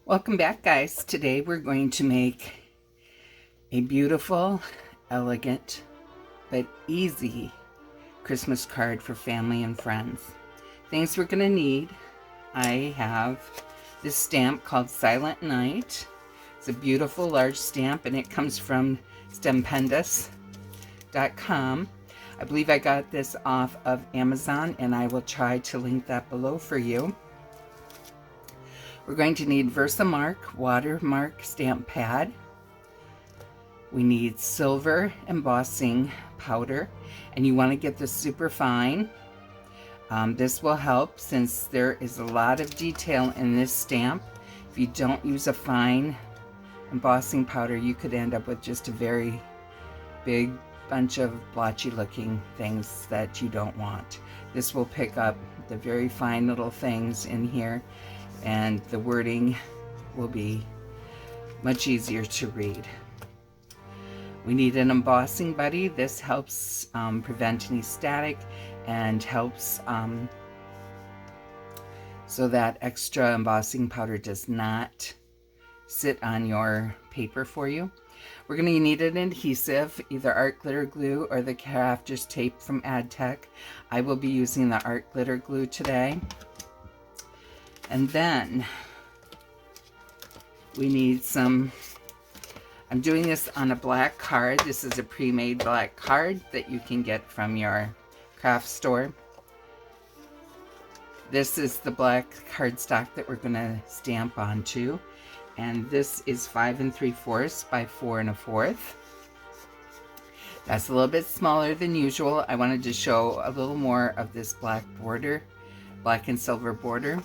Welcome back, guys. Today we're going to make a beautiful, elegant, but easy Christmas card for family and friends. Things we're going to need: I have this stamp called Silent Night. It's a beautiful large stamp and it comes from stempendous.com. I believe I got this off of Amazon and I will try to link that below for you. We're going to need Versamark watermark stamp pad. We need silver embossing powder, and you want to get this super fine. This will help since there is a lot of detail in this stamp. If you don't use a fine embossing powder, you could end up with just a very big bunch of blotchy looking things that you don't want. This will pick up the very fine little things in here, and the wording will be much easier to read. We need an embossing buddy. This helps prevent any static and helps so that extra embossing powder does not sit on your paper for you. We're going to need an adhesive, either art glitter glue or the crafter's tape from AdTech. I will be using the art glitter glue today. And then we need some, I'm doing this on a black card. This is a pre-made black card that you can get from your craft store. This is the black cardstock that we're going to stamp onto. And this is 5 3/4 by 4 1/4. That's a little bit smaller than usual. I wanted to show a little more of this black border, black and silver border.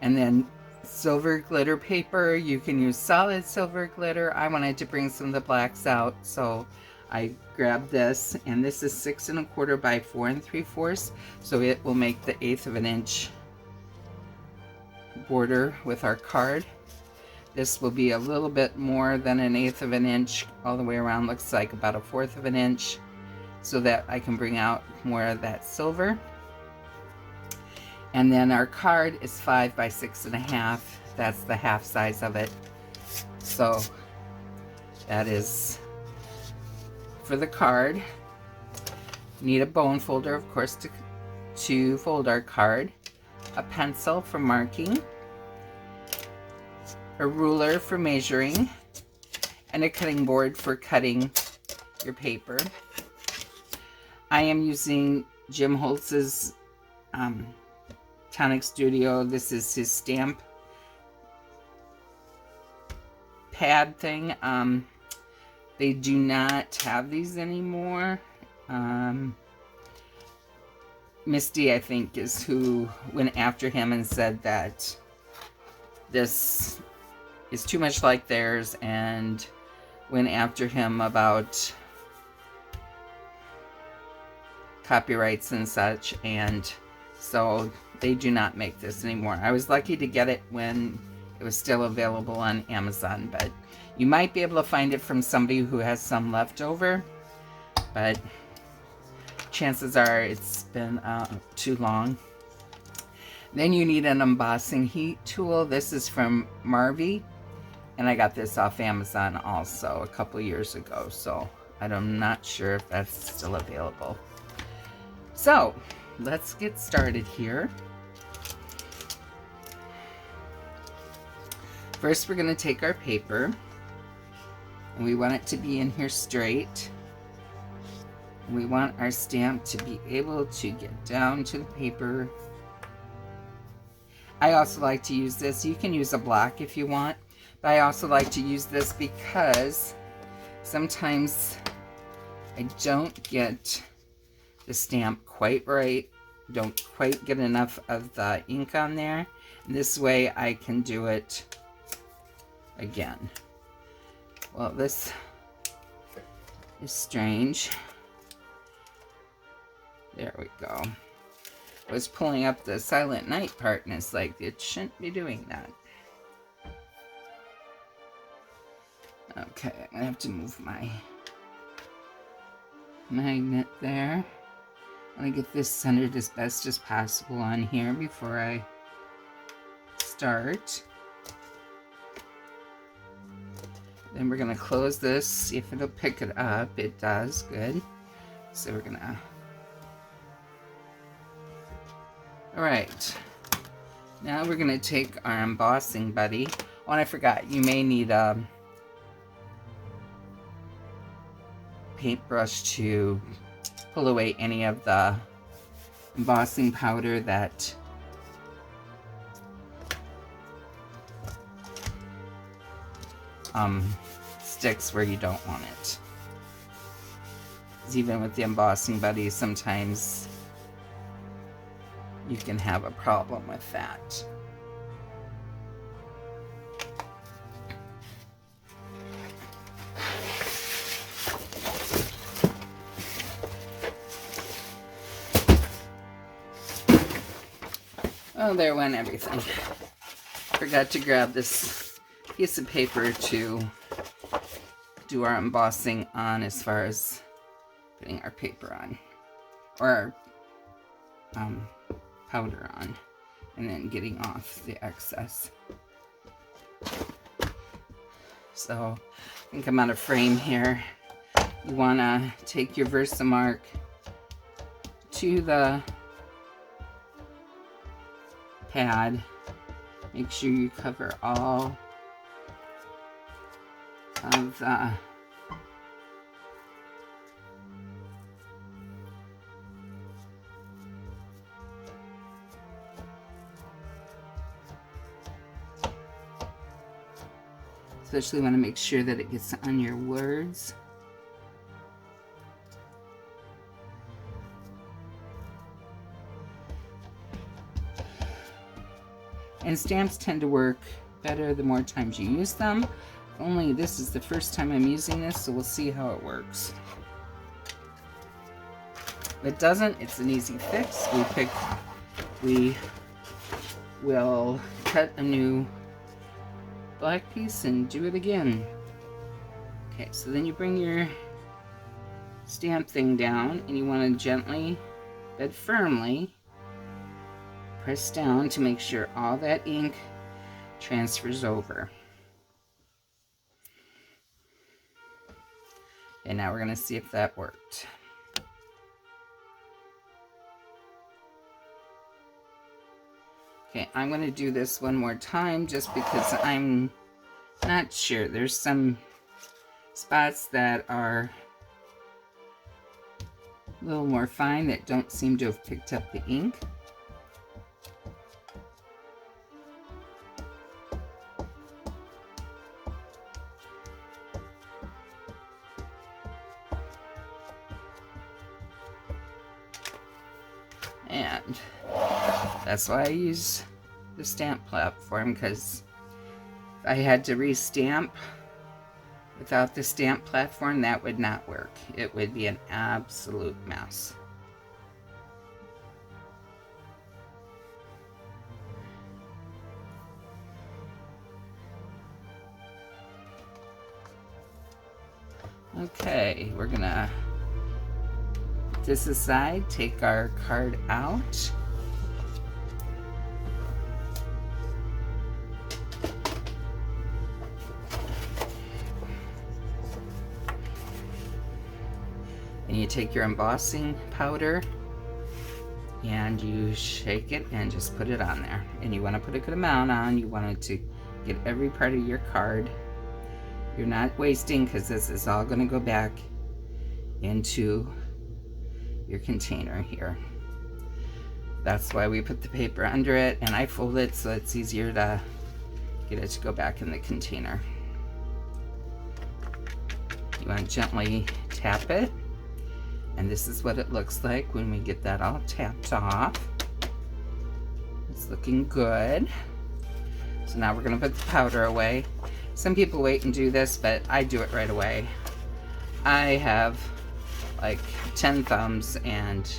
And then silver glitter paper. You can use solid silver glitter. I wanted to bring some of the blacks out, so I grabbed this, and this is 6 1/4 by 4 3/4, so it will make the 1/8 of an inch border with our card. This will be a little bit more than an 1/8 of an inch all the way around. Looks like about a 1/4 of an inch, so that I can bring out more of that silver. And then our card is 5 by 6 1/2. That's the half size of it. So that is for the card. Need a bone folder, of course, to fold our card. A pencil for marking. A ruler for measuring. And a cutting board for cutting your paper. I am using Jim Holtz's Tonic Studio. This is his stamp pad thing. They do not have these anymore. Misty, I think, is who went after him and said that this is too much like theirs, and went after him about copyrights and such, and so they do not make this anymore. I was lucky to get it when it was still available on Amazon, but you might be able to find it from somebody who has some left over, but chances are it's been too long. Then you need an embossing heat tool. This is from Marvy, and I got this off Amazon also a couple years ago, so I'm not sure if that's still available. So let's get started here. First, we're going to take our paper, and we want it to be in here straight. We want our stamp to be able to get down to the paper. I also like to use this. You can use a block if you want, but I also like to use this because sometimes I don't get the stamp quite right, don't quite get enough of the ink on there. And this way I can do it again. Well, this is strange. There we go. I was pulling up the Silent Night part, and it's like, it shouldn't be doing that. Okay, I'm gonna have to move my magnet there. I want to get this centered as best as possible on here before I start. Then we're gonna close this, see if it'll pick it up. It does, good. So we're gonna, all right. Now we're gonna take our embossing buddy. Oh, and I forgot, you may need a paintbrush to pull away any of the embossing powder that sticks where you don't want it. Because even with the embossing buddy, sometimes you can have a problem with that. Oh, there went everything. Forgot to grab this piece of paper to do our embossing on, as far as putting our paper on, or powder on, and then getting off the excess. So I think I'm out of frame here. You want to take your Versamark to the pad. Make sure you cover all of the especially want to make sure that it gets on your words. And stamps tend to work better the more times you use them. Only this is the first time I'm using this, so we'll see how it works. If it doesn't, it's an easy fix. We will cut a new black piece and do it again. Okay, so then you bring your stamp thing down, and you want to gently but firmly press down to make sure all that ink transfers over. And now we're going to see if that worked. Okay, I'm going to do this one more time just because I'm not sure. There's some spots that are a little more fine that don't seem to have picked up the ink. And that's why I use the stamp platform, because if I had to re-stamp without the stamp platform, that would not work. It would be an absolute mess. Okay, we're gonna put this aside, take our card out. And you take your embossing powder and you shake it and just put it on there. And you want to put a good amount on. You want it to get every part of your card. You're not wasting, because this is all going to go back into your container here. That's why we put the paper under it, and I fold it so it's easier to get it to go back in the container. You want to gently tap it. And this is what it looks like when we get that all tapped off. It's looking good. So now we're going to put the powder away. Some people wait and do this, but I do it right away. I have like 10 thumbs, and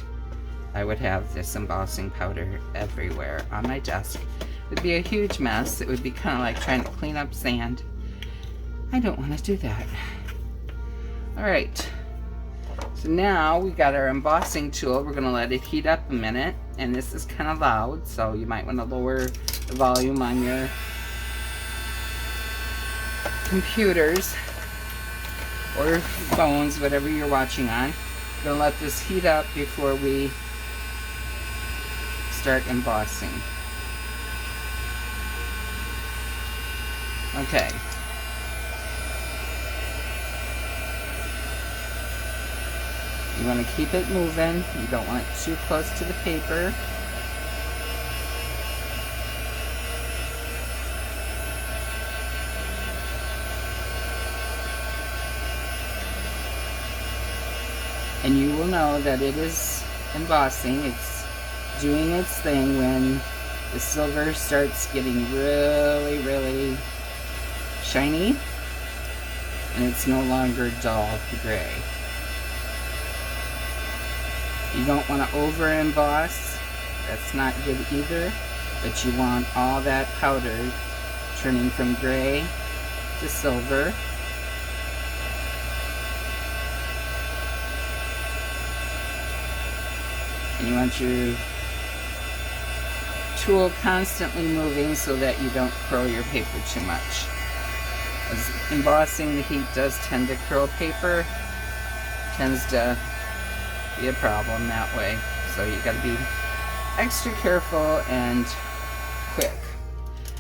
I would have this embossing powder everywhere on my desk. It would be a huge mess. It would be kind of like trying to clean up sand. I don't want to do that. All right. So now we got our embossing tool. We're going to let it heat up a minute, and this is kind of loud, so you might want to lower the volume on your computers. or Bones, whatever you're watching on. I'm going to let this heat up before we start embossing. Okay. You want to keep it moving. You don't want it too close to the paper. And you will know that it is embossing. It's doing its thing when the silver starts getting really, really shiny and it's no longer dull gray. You don't want to over emboss. That's not good either. But you want all that powder turning from gray to silver. And you want your tool constantly moving so that you don't curl your paper too much. As embossing, the heat does tend to curl paper. Tends to be a problem that way. So you got to be extra careful and quick.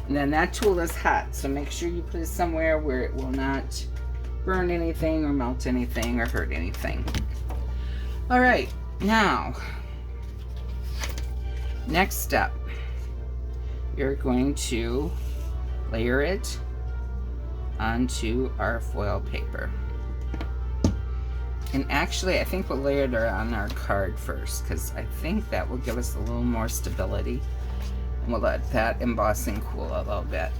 And then that tool is hot, so make sure you put it somewhere where it will not burn anything or melt anything or hurt anything. All right, now, next step, you're going to layer it onto our foil paper. And actually, I think we'll layer it on our card first, because I think that will give us a little more stability. And we'll let that embossing cool a little bit.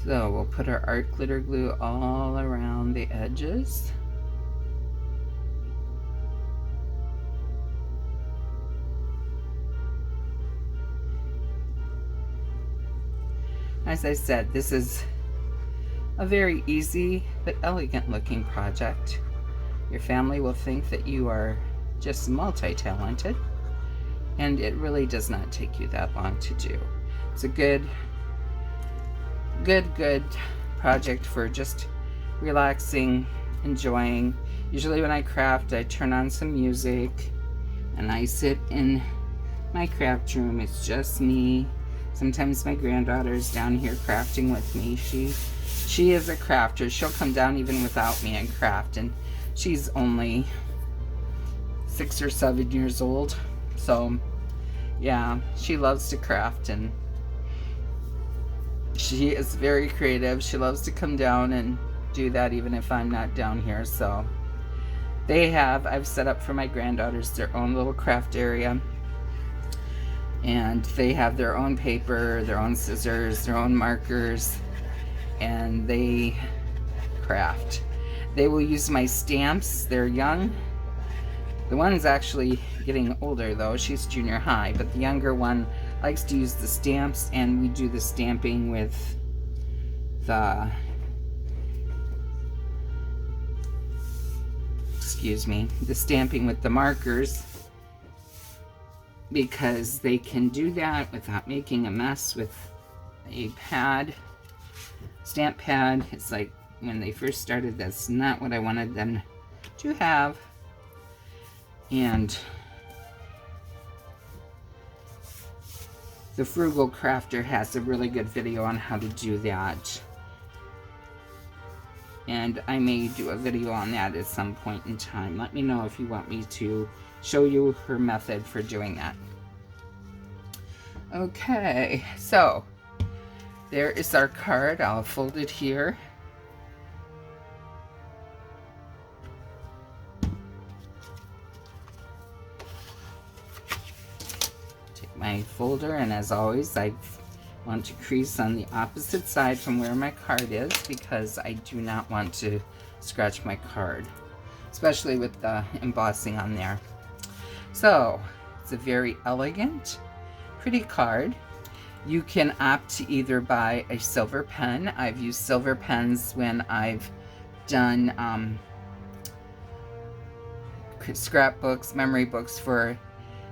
So we'll put our art glitter glue all around the edges. As I said, this is a very easy but elegant looking project. Your family will think that you are just multi-talented, and it really does not take you that long to do. It's a good project for just relaxing, enjoying. Usually when I craft, I turn on some music and I sit in my craft room. It's just me. Sometimes my granddaughter's down here crafting with me. She is a crafter. She'll come down even without me and craft, and she's only 6 or 7 years old. So yeah, she loves to craft, and she is very creative. She loves to come down and do that even if I'm not down here. So I've set up for my granddaughters their own little craft area, and they have their own paper, their own scissors, their own markers, and they craft. They will use my stamps. They're young. The one's actually getting older though. She's junior high, but the younger one likes to use the stamps, and we do the stamping with the stamping with the markers, because they can do that without making a mess with a pad, stamp pad. It's like when they first started, that's not what I wanted them to have. And the Frugal Crafter has a really good video on how to do that. And I may do a video on that at some point in time. Let me know if you want me to show you her method for doing that. Okay, so there is our card. I'll fold it here. Take my folder, and as always, I want to crease on the opposite side from where my card is, because I do not want to scratch my card, especially with the embossing on there. So it's a very elegant, pretty card. You can opt to either buy a silver pen. I've used silver pens when I've done scrapbooks, memory books for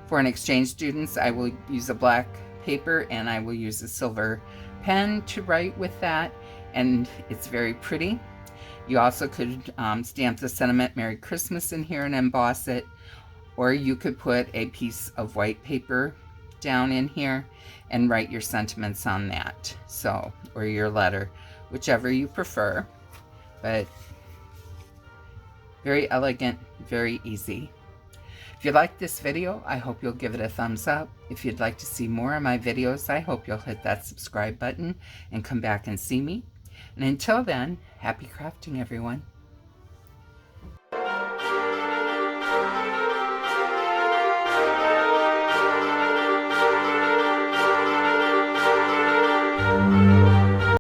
foreign exchange students. I will use a black paper and I will use a silver pen to write with that, and it's very pretty. You also could stamp the sentiment Merry Christmas in here and emboss it, or you could put a piece of white paper down in here and write your sentiments on that, so, or your letter, whichever you prefer. But very elegant, very easy. If you like this video, I hope you'll give it a thumbs up. If you'd like to see more of my videos, I hope you'll hit that subscribe button and come back and see me. And until then, happy crafting, everyone.